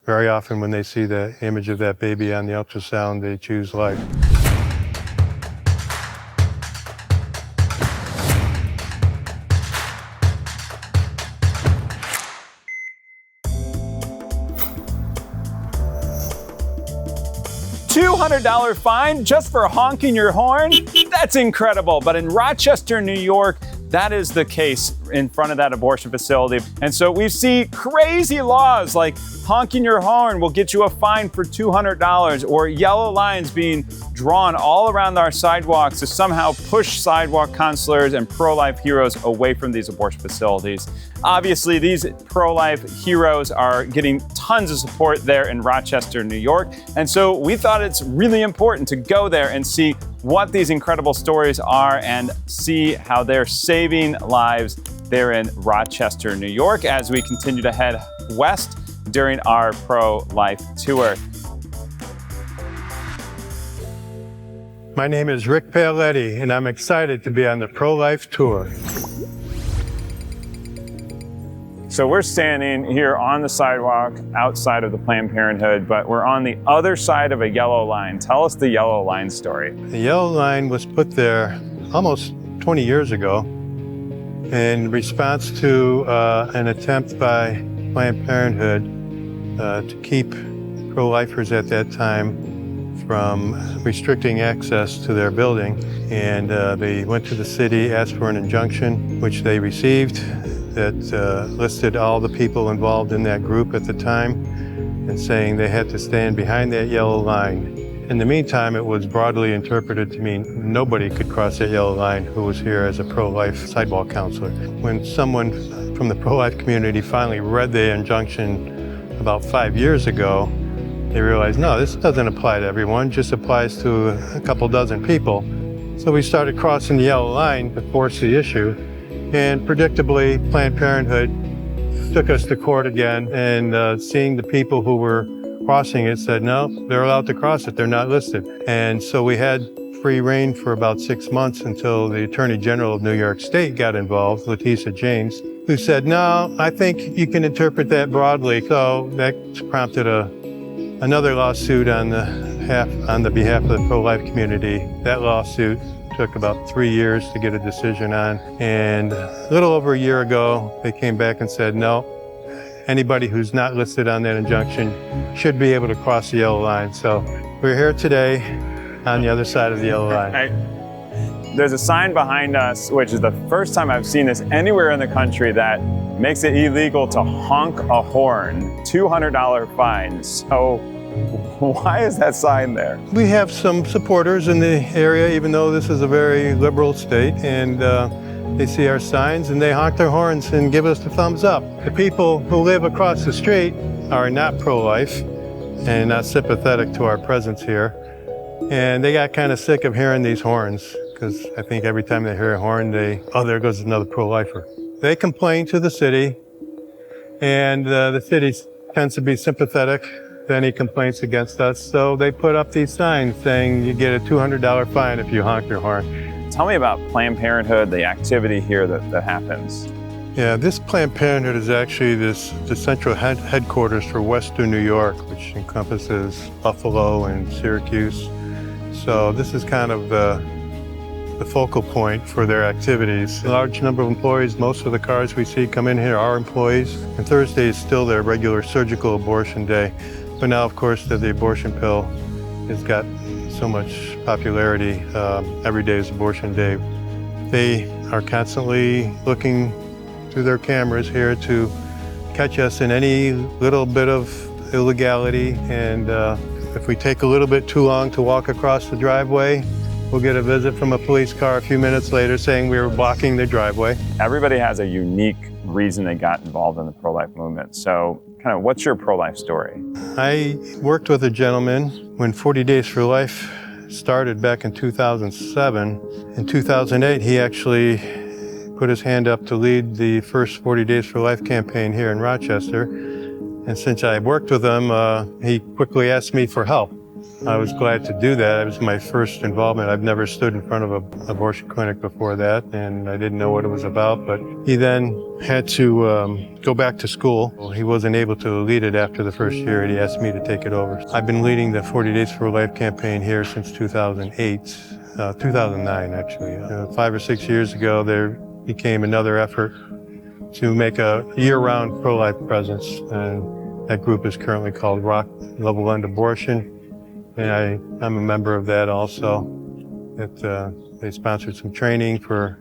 very often when they see the image of that baby on the ultrasound, they choose life. $200 fine just for honking your horn? That's incredible. But in Rochester, New York, that is the case in front of that abortion facility. And so we see crazy laws like honking your horn will get you a fine for $200, or yellow lines being drawn all around our sidewalks to somehow push sidewalk counselors and pro-life heroes away from these abortion facilities. Obviously, these pro-life heroes are getting tons of support there in Rochester, New York. And so we thought it's really important to go there and see what these incredible stories are and see how they're saving lives there in Rochester, New York, as we continue to head west during our pro-life tour. My name is Rick Paoletti, and I'm excited to be on the pro-life tour. So we're standing here on the sidewalk outside of the Planned Parenthood, but we're on the other side of a yellow line. Tell us the yellow line story. The yellow line was put there almost 20 years ago in response to an attempt by Planned Parenthood to keep pro-lifers at that time from restricting access to their building. And they went to the city, asked for an injunction, which they received, that listed all the people involved in that group at the time and saying they had to stand behind that yellow line. In the meantime, it was broadly interpreted to mean nobody could cross that yellow line who was here as a pro-life sidewalk counselor. When someone from the pro-life community finally read the injunction about 5 years ago, they realized, no, this doesn't apply to everyone, it just applies to a couple dozen people. So we started crossing the yellow line to force the issue. And predictably, Planned Parenthood took us to court again, and seeing the people who were crossing it said, no, they're allowed to cross it, they're not listed. And so we had free reign for about 6 months until the Attorney General of New York State got involved, Letitia James, who said, no, I think you can interpret that broadly. So that prompted another lawsuit on the behalf of the pro-life community. That lawsuit took about 3 years to get a decision on. And a little over a year ago, they came back and said, no, anybody who's not listed on that injunction should be able to cross the yellow line. So we're here today on the other side of the yellow line. There's a sign behind us, which is the first time I've seen this anywhere in the country, that makes it illegal to honk a horn, $200 fine. So why is that sign there? We have some supporters in the area, even though this is a very liberal state, and they see our signs and they honk their horns and give us the thumbs up. The people who live across the street are not pro-life and not sympathetic to our presence here. And they got kind of sick of hearing these horns, because I think every time they hear a horn, oh, there goes another pro-lifer. They complain to the city, and the city tends to be sympathetic to any complaints against us. So they put up these signs saying you get a $200 fine if you honk your horn. Tell me about Planned Parenthood, the activity here that happens. Yeah, this Planned Parenthood is actually the central headquarters for Western New York, which encompasses Buffalo and Syracuse. So this is kind of the focal point for their activities. A large number of employees, most of the cars we see come in here are employees, and Thursday is still their regular surgical abortion day. But now, of course, that the abortion pill has got so much popularity, every day is abortion day. They are constantly looking through their cameras here to catch us in any little bit of illegality, and if we take a little bit too long to walk across the driveway, we'll get a visit from a police car a few minutes later saying we were blocking the driveway. Everybody has a unique reason they got involved in the pro-life movement. So kind of what's your pro-life story? I worked with a gentleman when 40 Days for Life started back in 2007. In 2008, he actually put his hand up to lead the first 40 Days for Life campaign here in Rochester. And since I worked with him, he quickly asked me for help. I was glad to do that. It was my first involvement. I've never stood in front of an abortion clinic before that, and I didn't know what it was about. But he then had to go back to school. He wasn't able to lead it after the first year, and he asked me to take it over. I've been leading the 40 Days for Life campaign here since 2009 actually. 5 or 6 years ago, there became another effort to make a year-round pro-life presence, and that group is currently called Rock Level End Abortion. And I'm a member of that also. They sponsored some training for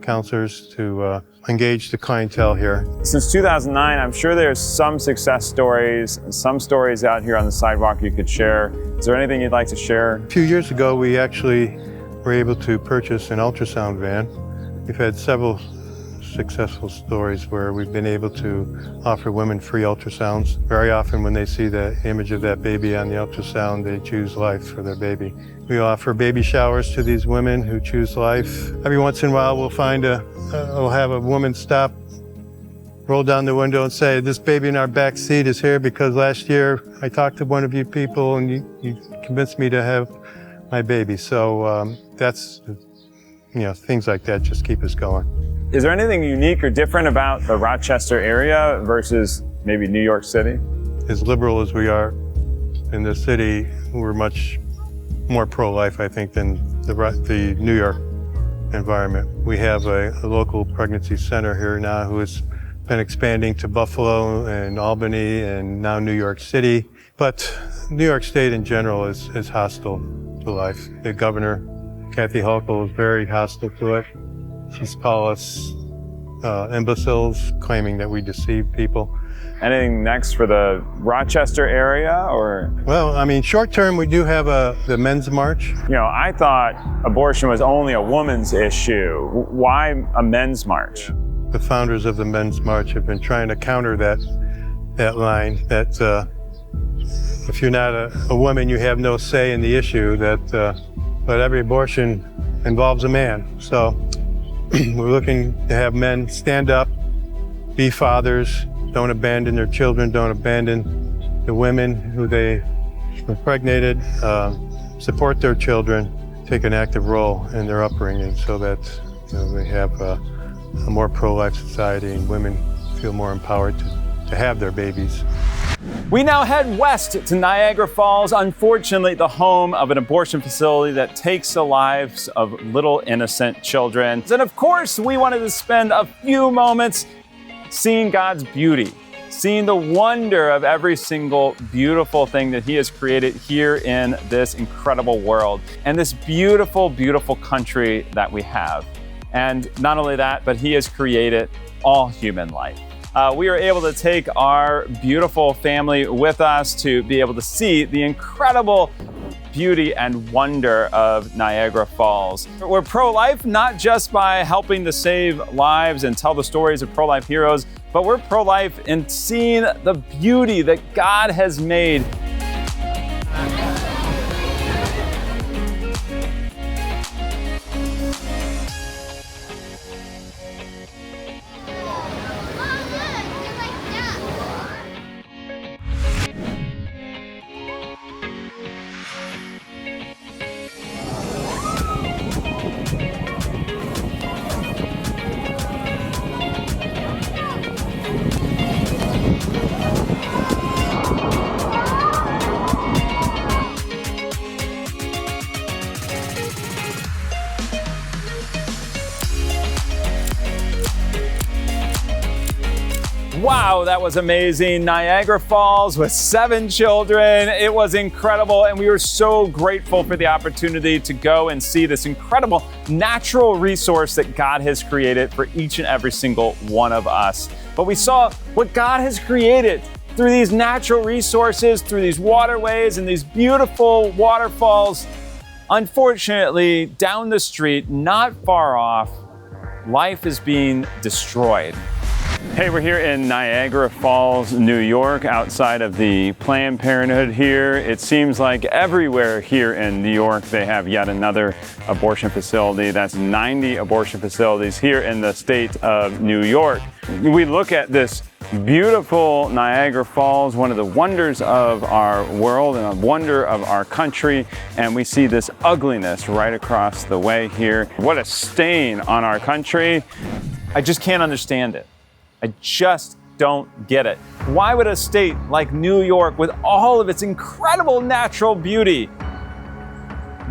counselors to engage the clientele here. Since 2009, I'm sure there's some success stories, some stories out here on the sidewalk you could share. Is there anything you'd like to share? A few years ago, we actually were able to purchase an ultrasound van. We've had several successful stories where we've been able to offer women free ultrasounds. Very often when they see the image of that baby on the ultrasound, they choose life for their baby. We offer baby showers to these women who choose life. Every once in a while we'll have a woman stop, roll down the window and say, "This baby in our back seat is here because last year I talked to one of you people and you convinced me to have my baby." So that's, things like that just keep us going. Is there anything unique or different about the Rochester area versus maybe New York City? As liberal as we are in the city, we're much more pro-life, I think, than the New York environment. We have a local pregnancy center here now who has been expanding to Buffalo and Albany and now New York City. But New York State in general is hostile to life. The governor, Kathy Hochul, is very hostile to it. She's called us imbeciles, claiming that we deceive people. Anything next for the Rochester area, or? Well, I mean, short term, we do have the Men's March. I thought abortion was only a woman's issue. Why a men's march? The founders of the Men's March have been trying to counter that line that if you're not a woman, you have no say in the issue, but every abortion involves a man. So we're looking to have men stand up, be fathers, don't abandon their children, don't abandon the women who they impregnated, support their children, take an active role in their upbringing so that they have a more pro-life society and women feel more empowered to have their babies. We now head west to Niagara Falls, unfortunately the home of an abortion facility that takes the lives of little innocent children. And of course, we wanted to spend a few moments seeing God's beauty, seeing the wonder of every single beautiful thing that He has created here in this incredible world and this beautiful, beautiful country that we have. And not only that, but He has created all human life. We are able to take our beautiful family with us to be able to see the incredible beauty and wonder of Niagara Falls. We're pro-life not just by helping to save lives and tell the stories of pro-life heroes, but we're pro-life in seeing the beauty that God has made. Wow, that was amazing. Niagara Falls with 7 children. It was incredible, and we were so grateful for the opportunity to go and see this incredible natural resource that God has created for each and every single one of us. But we saw what God has created through these natural resources, through these waterways and these beautiful waterfalls. Unfortunately, down the street, not far off, life is being destroyed. Hey, we're here in Niagara Falls, New York, outside of the Planned Parenthood here. It seems like everywhere here in New York they have yet another abortion facility. That's 90 abortion facilities here in the state of New York. We look at this Beautiful Niagara Falls, one of the wonders of our world and a wonder of our country. And we see this ugliness right across the way here. What a stain on our country. I just can't understand it. I just don't get it. Why would a state like New York, with all of its incredible natural beauty,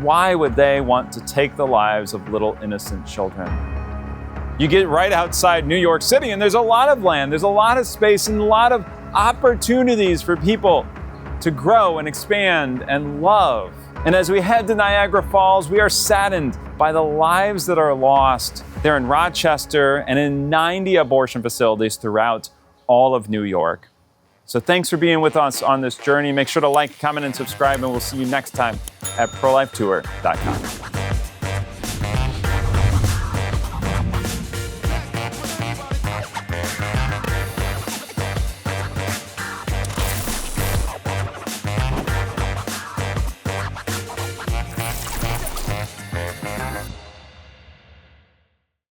why would they want to take the lives of little innocent children? You get right outside New York City and there's a lot of land, there's a lot of space and a lot of opportunities for people to grow and expand and love. And as we head to Niagara Falls, we are saddened by the lives that are lost there in Rochester and in 90 abortion facilities throughout all of New York. So thanks for being with us on this journey. Make sure to like, comment, and subscribe, and we'll see you next time at prolifetour.com.